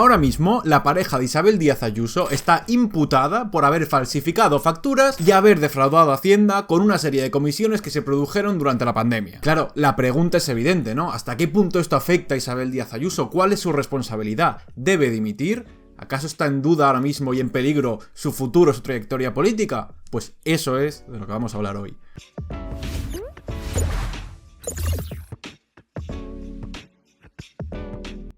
Ahora mismo, la pareja de Isabel Díaz Ayuso está imputada por haber falsificado facturas y haber defraudado a Hacienda con una serie de comisiones que se produjeron durante la pandemia. Claro, la pregunta es evidente, ¿no? ¿Hasta qué punto esto afecta a Isabel Díaz Ayuso? ¿Cuál es su responsabilidad? ¿Debe dimitir? ¿Acaso está en duda ahora mismo y en peligro su futuro, su trayectoria política? Pues eso es de lo que vamos a hablar hoy.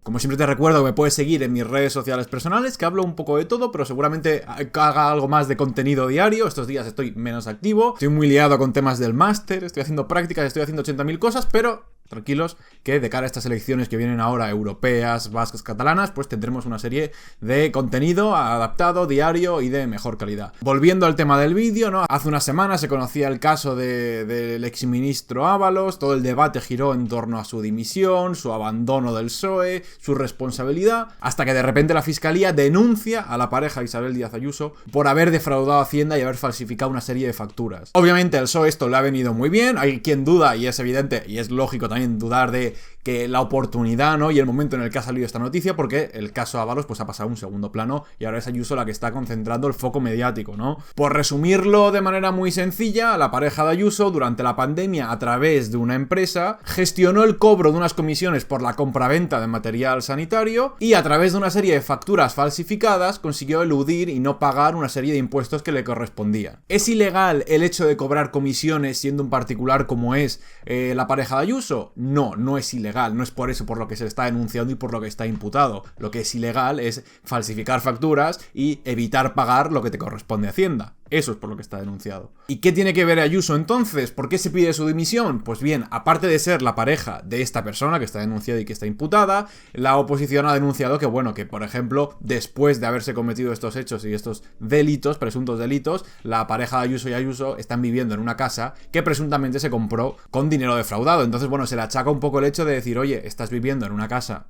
Como siempre te recuerdo que me puedes seguir en mis redes sociales personales, que hablo un poco de todo, pero seguramente haga algo más de contenido diario. Estos días estoy menos activo, estoy muy liado con temas del máster, estoy haciendo prácticas, estoy haciendo 80.000 cosas, pero tranquilos que de cara a estas elecciones que vienen ahora, europeas, vascas, catalanas, pues tendremos una serie de contenido adaptado, diario y de mejor calidad. Volviendo al tema del vídeo, ¿no? Hace unas semanas se conocía el caso del exministro Ábalos, todo el debate giró en torno a su dimisión, su abandono del PSOE, su responsabilidad, hasta que de repente la Fiscalía denuncia a la pareja Isabel Díaz Ayuso por haber defraudado a Hacienda y haber falsificado una serie de facturas. Obviamente al PSOE esto le ha venido muy bien, hay quien duda, y es evidente, y es lógico también dudar de que la oportunidad, ¿no? Y el momento en el que ha salido esta noticia, porque el caso Ábalos pues ha pasado a un segundo plano y ahora es Ayuso la que está concentrando el foco mediático, ¿no? Por resumirlo de manera muy sencilla, la pareja de Ayuso durante la pandemia, a través de una empresa, gestionó el cobro de unas comisiones por la compraventa de material sanitario y a través de una serie de facturas falsificadas consiguió eludir y no pagar una serie de impuestos que le correspondían. ¿Es ilegal el hecho de cobrar comisiones siendo un particular como es la pareja de Ayuso? No, no es ilegal. No es por eso por lo que se le está denunciando y por lo que está imputado. Lo que es ilegal es falsificar facturas y evitar pagar lo que te corresponde a Hacienda. Eso es por lo que está denunciado. ¿Y qué tiene que ver Ayuso entonces? ¿Por qué se pide su dimisión? Pues bien, aparte de ser la pareja de esta persona que está denunciada y que está imputada, la oposición ha denunciado que, bueno, que por ejemplo, después de haberse cometido estos hechos y estos delitos, presuntos delitos, la pareja de Ayuso y Ayuso están viviendo en una casa que presuntamente se compró con dinero defraudado. Entonces, bueno, se le achaca un poco el hecho de decir, oye, estás viviendo en una casa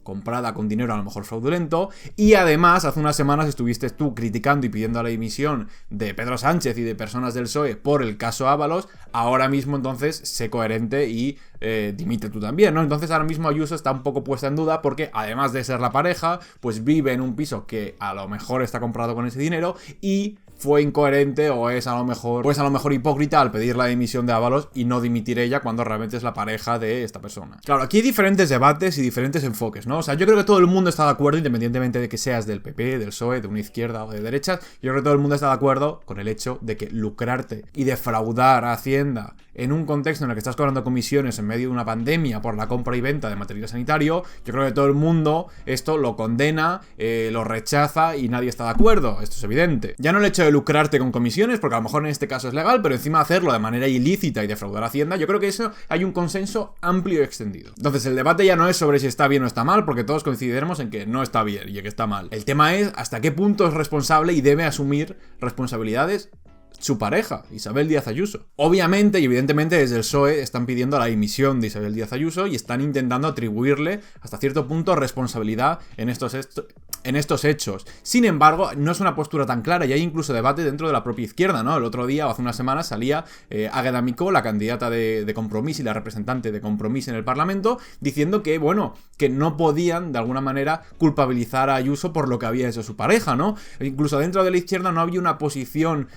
comprada con dinero a lo mejor fraudulento, y además hace unas semanas estuviste tú criticando y pidiendo la dimisión de Pedro Sánchez y de personas del PSOE por el caso Ábalos. Ahora mismo entonces sé coherente y dimite tú también, ¿no? Entonces ahora mismo Ayuso está un poco puesta en duda porque además de ser la pareja, pues vive en un piso que a lo mejor está comprado con ese dinero y fue incoherente o es a lo mejor hipócrita al pedir la dimisión de Ábalos y no dimitir ella cuando realmente es la pareja de esta persona. Claro, aquí hay diferentes debates y diferentes enfoques, ¿no? O sea, yo creo que todo el mundo está de acuerdo, independientemente de que seas del PP, del PSOE, de una izquierda o de derechas, yo creo que todo el mundo está de acuerdo con el hecho de que lucrarte y defraudar a Hacienda en un contexto en el que estás cobrando comisiones en medio de una pandemia por la compra y venta de material sanitario, yo creo que todo el mundo esto lo condena, lo rechaza y nadie está de acuerdo. Esto es evidente. Ya no el hecho de lucrarte con comisiones, porque a lo mejor en este caso es legal, pero encima hacerlo de manera ilícita y defraudar a Hacienda, yo creo que eso hay un consenso amplio y extendido. Entonces el debate ya no es sobre si está bien o está mal, porque todos coincidiremos en que no está bien y en que está mal. El tema es hasta qué punto es responsable y debe asumir responsabilidades su pareja, Isabel Díaz Ayuso. Obviamente y evidentemente desde el PSOE están pidiendo la dimisión de Isabel Díaz Ayuso y están intentando atribuirle hasta cierto punto responsabilidad en estos hechos. Sin embargo, no es una postura tan clara y hay incluso debate dentro de la propia izquierda, ¿no? El otro día o hace unas semanas salía Águeda Micó, la candidata de Compromís y la representante de Compromís en el Parlamento, diciendo que, bueno, que no podían de alguna manera culpabilizar a Ayuso por lo que había hecho su pareja, ¿no? Incluso dentro de la izquierda no había una posición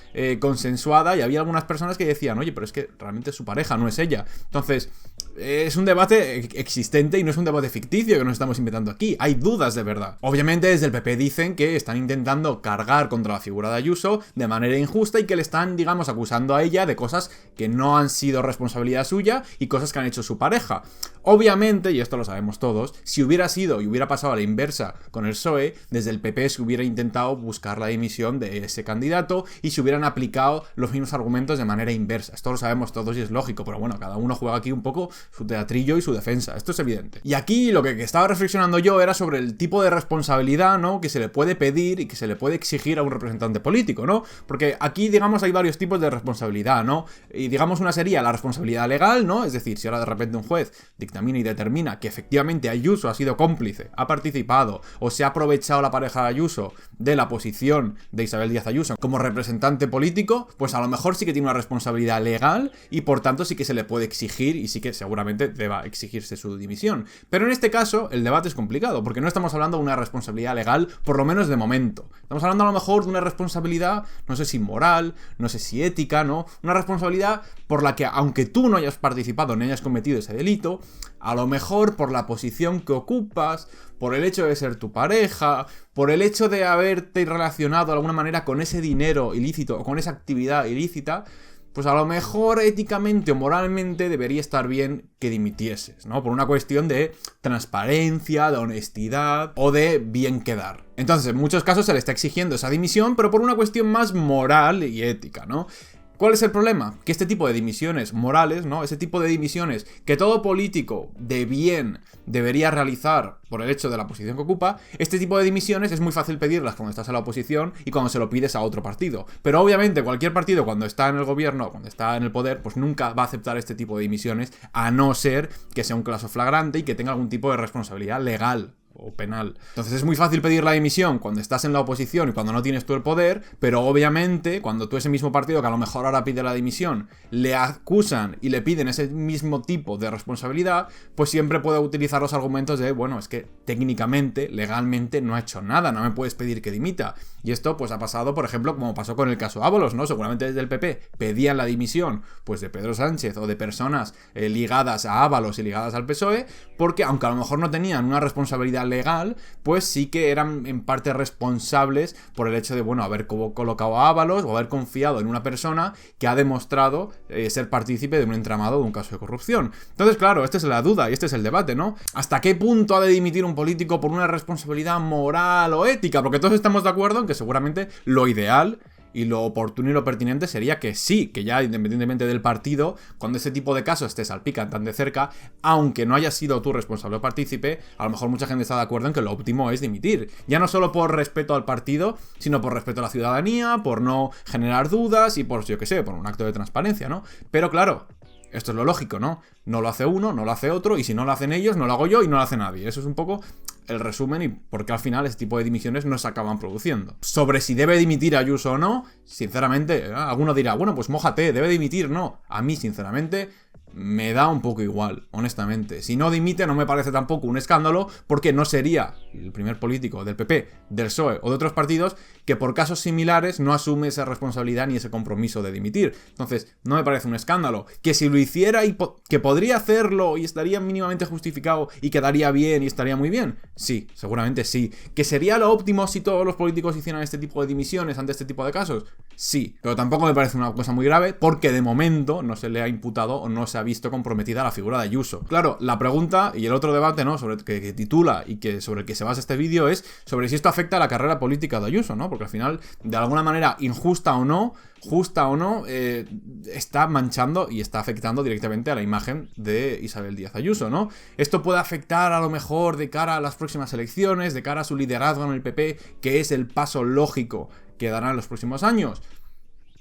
consensuada y había algunas personas que decían, oye, pero es que realmente es su pareja, no es ella. Entonces, es un debate existente y no es un debate ficticio que nos estamos inventando aquí. Hay dudas de verdad. Obviamente desde el PP dicen que están intentando cargar contra la figura de Ayuso de manera injusta y que le están, digamos, acusando a ella de cosas que no han sido responsabilidad suya y cosas que han hecho su pareja. Obviamente, y esto lo sabemos todos, si hubiera sido y hubiera pasado a la inversa con el PSOE, desde el PP se hubiera intentado buscar la dimisión de ese candidato y se hubieran aplicado los mismos argumentos de manera inversa. Esto lo sabemos todos y es lógico, pero bueno, cada uno juega aquí un poco su teatrillo y su defensa. Esto es evidente. Y aquí lo que estaba reflexionando yo era sobre el tipo de responsabilidad, ¿no?, que se le puede pedir y que se le puede exigir a un representante político, ¿no? Porque aquí, digamos, hay varios tipos de responsabilidad, ¿no? Y digamos una sería la responsabilidad legal, ¿no? Es decir, si ahora de repente un juez dicta dictamina y determina que efectivamente Ayuso ha sido cómplice, ha participado o se ha aprovechado la pareja de Ayuso de la posición de Isabel Díaz Ayuso como representante político, pues a lo mejor sí que tiene una responsabilidad legal y por tanto sí que se le puede exigir y sí que seguramente deba exigirse su dimisión. Pero en este caso el debate es complicado porque no estamos hablando de una responsabilidad legal, por lo menos de momento. Estamos hablando a lo mejor de una responsabilidad, no sé si moral, no sé si ética, ¿no? Una responsabilidad por la que, aunque tú no hayas participado ni hayas cometido ese delito, a lo mejor por la posición que ocupas, por el hecho de ser tu pareja, por el hecho de haberte relacionado de alguna manera con ese dinero ilícito o con esa actividad ilícita, pues a lo mejor éticamente o moralmente debería estar bien que dimitieses, ¿no? Por una cuestión de transparencia, de honestidad o de bien quedar. Entonces, en muchos casos se le está exigiendo esa dimisión, pero por una cuestión más moral y ética, ¿no? ¿Cuál es el problema? Que este tipo de dimisiones morales, ¿no? Ese tipo de dimisiones que todo político de bien debería realizar por el hecho de la posición que ocupa, este tipo de dimisiones es muy fácil pedirlas cuando estás en la oposición y cuando se lo pides a otro partido. Pero obviamente cualquier partido cuando está en el gobierno, cuando está en el poder, pues nunca va a aceptar este tipo de dimisiones, a no ser que sea un caso flagrante y que tenga algún tipo de responsabilidad legal o penal. Entonces es muy fácil pedir la dimisión cuando estás en la oposición y cuando no tienes tú el poder, pero obviamente cuando tú ese mismo partido que a lo mejor ahora pide la dimisión, le acusan y le piden ese mismo tipo de responsabilidad, pues siempre puede utilizar los argumentos de, bueno, es que técnicamente, legalmente no ha hecho nada, no me puedes pedir que dimita. Y esto pues ha pasado, por ejemplo, como pasó con el caso Ábalos, ¿no? Seguramente desde el PP pedían la dimisión pues de Pedro Sánchez o de personas ligadas a Ábalos y ligadas al PSOE, porque aunque a lo mejor no tenían una responsabilidad legal, pues sí que eran en parte responsables por el hecho de, bueno, haber colocado a Ábalos o haber confiado en una persona que ha demostrado ser partícipe de un entramado de un caso de corrupción. Entonces, claro, esta es la duda y este es el debate, ¿no? ¿Hasta qué punto ha de dimitir un político por una responsabilidad moral o ética? Porque todos estamos de acuerdo en que seguramente lo ideal y lo oportuno y lo pertinente sería que sí, que ya independientemente del partido, cuando ese tipo de casos te salpican tan de cerca, aunque no hayas sido tú responsable o partícipe, a lo mejor mucha gente está de acuerdo en que lo óptimo es dimitir. Ya no solo por respeto al partido, sino por respeto a la ciudadanía, por no generar dudas y por, yo qué sé, por un acto de transparencia, ¿no? Pero claro, esto es lo lógico, ¿no? No lo hace uno, no lo hace otro, y si no lo hacen ellos, no lo hago yo y no lo hace nadie. Eso es un poco el resumen y por qué al final ese tipo de dimisiones no se acaban produciendo. Sobre si debe dimitir Ayuso o no, sinceramente, alguno dirá, bueno, pues mójate, debe dimitir, no. A mí, sinceramente, me da un poco igual, honestamente. Si no dimite, no me parece tampoco un escándalo, porque no sería el primer político del PP, del PSOE o de otros partidos que por casos similares no asume esa responsabilidad ni ese compromiso de dimitir. Entonces, no me parece un escándalo. Que si lo hiciera y que podría hacerlo y estaría mínimamente justificado y quedaría bien y estaría muy bien, sí, seguramente sí. Que sería lo óptimo si todos los políticos hicieran este tipo de dimisiones ante este tipo de casos, sí. Pero tampoco me parece una cosa muy grave, porque de momento no se le ha imputado o no se ha visto comprometida la figura de Ayuso. Claro, la pregunta y el otro debate, ¿no?, sobre que titula y que sobre el que se basa este vídeo es sobre si esto afecta a la carrera política de Ayuso, ¿no? Porque al final, de alguna manera, injusta o no, justa o no, está manchando y está afectando directamente a la imagen de Isabel Díaz Ayuso, ¿no? Esto puede afectar a lo mejor de cara a las próximas elecciones, de cara a su liderazgo en el PP, que es el paso lógico que dará en los próximos años.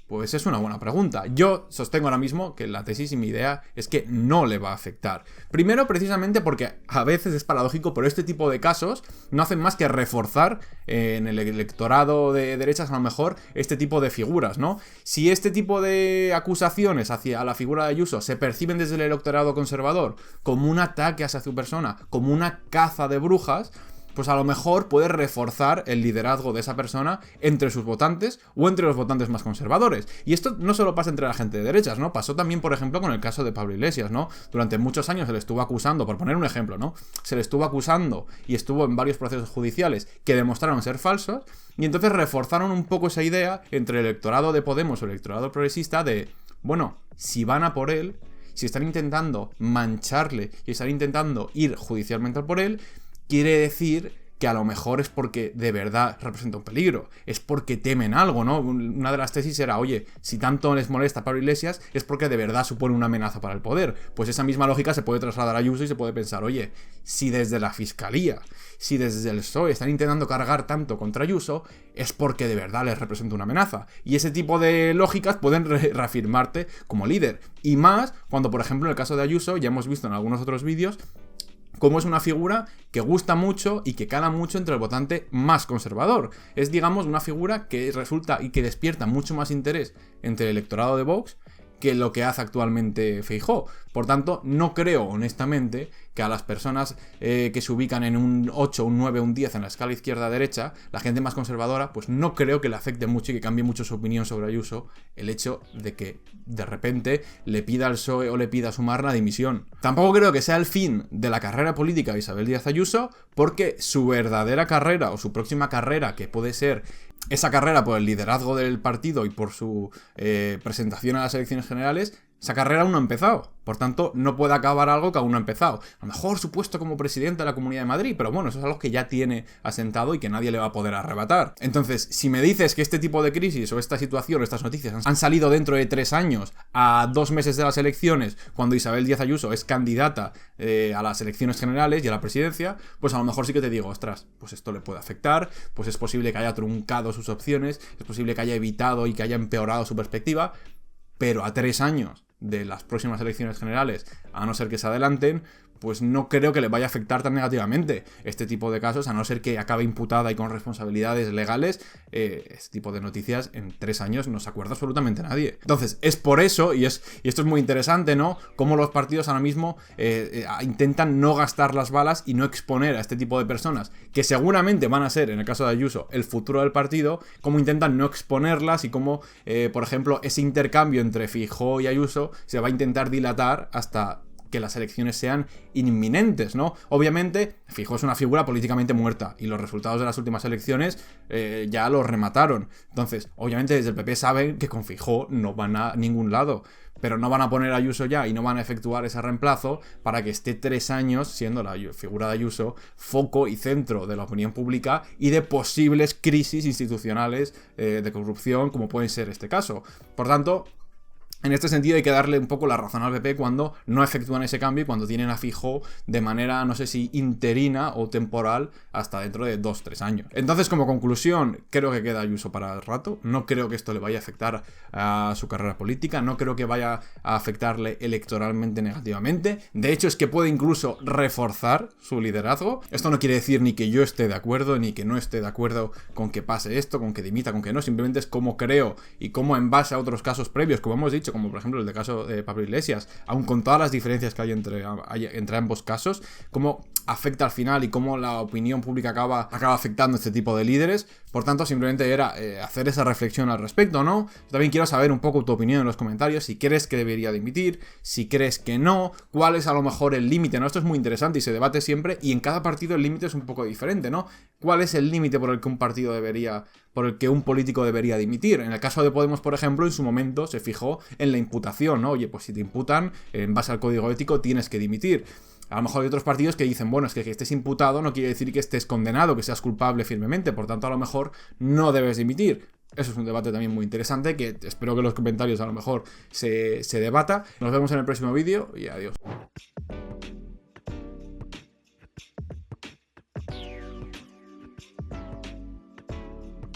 Pues es una buena pregunta. Yo sostengo ahora mismo que la tesis y mi idea es que no le va a afectar. Primero, precisamente porque a veces es paradójico, pero este tipo de casos no hacen más que reforzar en el electorado de derechas a lo mejor este tipo de figuras, ¿no? Si este tipo de acusaciones hacia la figura de Ayuso se perciben desde el electorado conservador como un ataque hacia su persona, como una caza de brujas, pues a lo mejor puede reforzar el liderazgo de esa persona entre sus votantes o entre los votantes más conservadores. Y esto no solo pasa entre la gente de derechas, ¿no? Pasó también, por ejemplo, con el caso de Pablo Iglesias, ¿no? Durante muchos años se le estuvo acusando, por poner un ejemplo, ¿no? Se le estuvo acusando y estuvo en varios procesos judiciales que demostraron ser falsos, y entonces reforzaron un poco esa idea entre el electorado de Podemos o el electorado progresista de, bueno, si van a por él, si están intentando mancharle y están intentando ir judicialmente a por él, quiere decir que a lo mejor es porque de verdad representa un peligro, es porque temen algo, ¿no? Una de las tesis era, oye, si tanto les molesta a Pablo Iglesias es porque de verdad supone una amenaza para el poder. Pues esa misma lógica se puede trasladar a Ayuso y se puede pensar, oye, si desde la Fiscalía, si desde el PSOE están intentando cargar tanto contra Ayuso, es porque de verdad les representa una amenaza. Y ese tipo de lógicas pueden reafirmarte como líder. Y más cuando, por ejemplo, en el caso de Ayuso, ya hemos visto en algunos otros vídeos, cómo es una figura que gusta mucho y que cala mucho entre el votante más conservador. Es, digamos, una figura que resulta y que despierta mucho más interés entre el electorado de Vox que lo que hace actualmente Feijóo. Por tanto, no creo, honestamente, que a las personas que se ubican en un 8, un 9, un 10 en la escala izquierda-derecha, la gente más conservadora, pues no creo que le afecte mucho y que cambie mucho su opinión sobre Ayuso el hecho de que de repente le pida al PSOE o le pida a Sumar la dimisión. Tampoco creo que sea el fin de la carrera política de Isabel Díaz Ayuso, porque su verdadera carrera o su próxima carrera, que puede ser esa carrera por el liderazgo del partido y por su presentación a las elecciones generales, esa carrera aún no ha empezado. Por tanto, no puede acabar algo que aún no ha empezado. A lo mejor su puesto como presidente de la Comunidad de Madrid, pero bueno, eso es algo que ya tiene asentado y que nadie le va a poder arrebatar. Entonces, si me dices que este tipo de crisis o esta situación o estas noticias han salido dentro de 3 años, a 2 meses de las elecciones, cuando Isabel Díaz Ayuso es candidata a las elecciones generales y a la presidencia, pues a lo mejor sí que te digo, ostras, pues esto le puede afectar, pues es posible que haya truncado sus opciones, es posible que haya evitado y que haya empeorado su perspectiva, pero a 3 años de las próximas elecciones generales, a no ser que se adelanten, pues no creo que le vaya a afectar tan negativamente este tipo de casos, a no ser que acabe imputada y con responsabilidades legales. Este tipo de noticias en 3 años no se acuerda absolutamente nadie. Entonces, es por eso, y esto es muy interesante, ¿no? Cómo los partidos ahora mismo intentan no gastar las balas y no exponer a este tipo de personas, que seguramente van a ser, en el caso de Ayuso, el futuro del partido, cómo intentan no exponerlas y cómo, por ejemplo, ese intercambio entre Feijóo y Ayuso se va a intentar dilatar hasta que las elecciones sean inminentes, ¿no? Obviamente, Feijóo es una figura políticamente muerta y los resultados de las últimas elecciones ya los remataron. Entonces, obviamente desde el PP saben que con Feijóo no van a ningún lado, pero no van a poner a Ayuso ya y no van a efectuar ese reemplazo para que esté 3 años siendo la figura de Ayuso foco y centro de la opinión pública y de posibles crisis institucionales de corrupción, como puede ser este caso. Por tanto, en este sentido hay que darle un poco la razón al PP cuando no efectúan ese cambio y cuando tienen a Feijóo de manera, no sé si interina o temporal, hasta dentro de 2-3 años. Entonces, como conclusión, creo que queda Ayuso para el rato. No creo que esto le vaya a afectar a su carrera política. No creo que vaya a afectarle electoralmente negativamente. De hecho, es que puede incluso reforzar su liderazgo. Esto no quiere decir ni que yo esté de acuerdo, ni que no esté de acuerdo con que pase esto, con que dimita, con que no. Simplemente es como creo y como en base a otros casos previos, como hemos dicho, como por ejemplo el de caso de Pablo Iglesias, aun con todas las diferencias que hay entre ambos casos, cómo afecta al final y cómo la opinión pública acaba afectando a este tipo de líderes. Por tanto, simplemente era hacer esa reflexión al respecto, ¿no? También quiero saber un poco tu opinión en los comentarios, si crees que debería dimitir, si crees que no, cuál es a lo mejor el límite, ¿no? Esto es muy interesante y se debate siempre, y en cada partido el límite es un poco diferente, ¿no? ¿Cuál es el límite por el que un político debería dimitir? En el caso de Podemos, por ejemplo, en su momento se fijó en la imputación, ¿no? Oye, pues si te imputan, en base al código ético tienes que dimitir. A lo mejor hay otros partidos que dicen, bueno, es que estés imputado no quiere decir que estés condenado, que seas culpable firmemente, por tanto a lo mejor no debes dimitir. Eso es un debate también muy interesante que espero que en los comentarios a lo mejor se debata. Nos vemos en el próximo vídeo y adiós.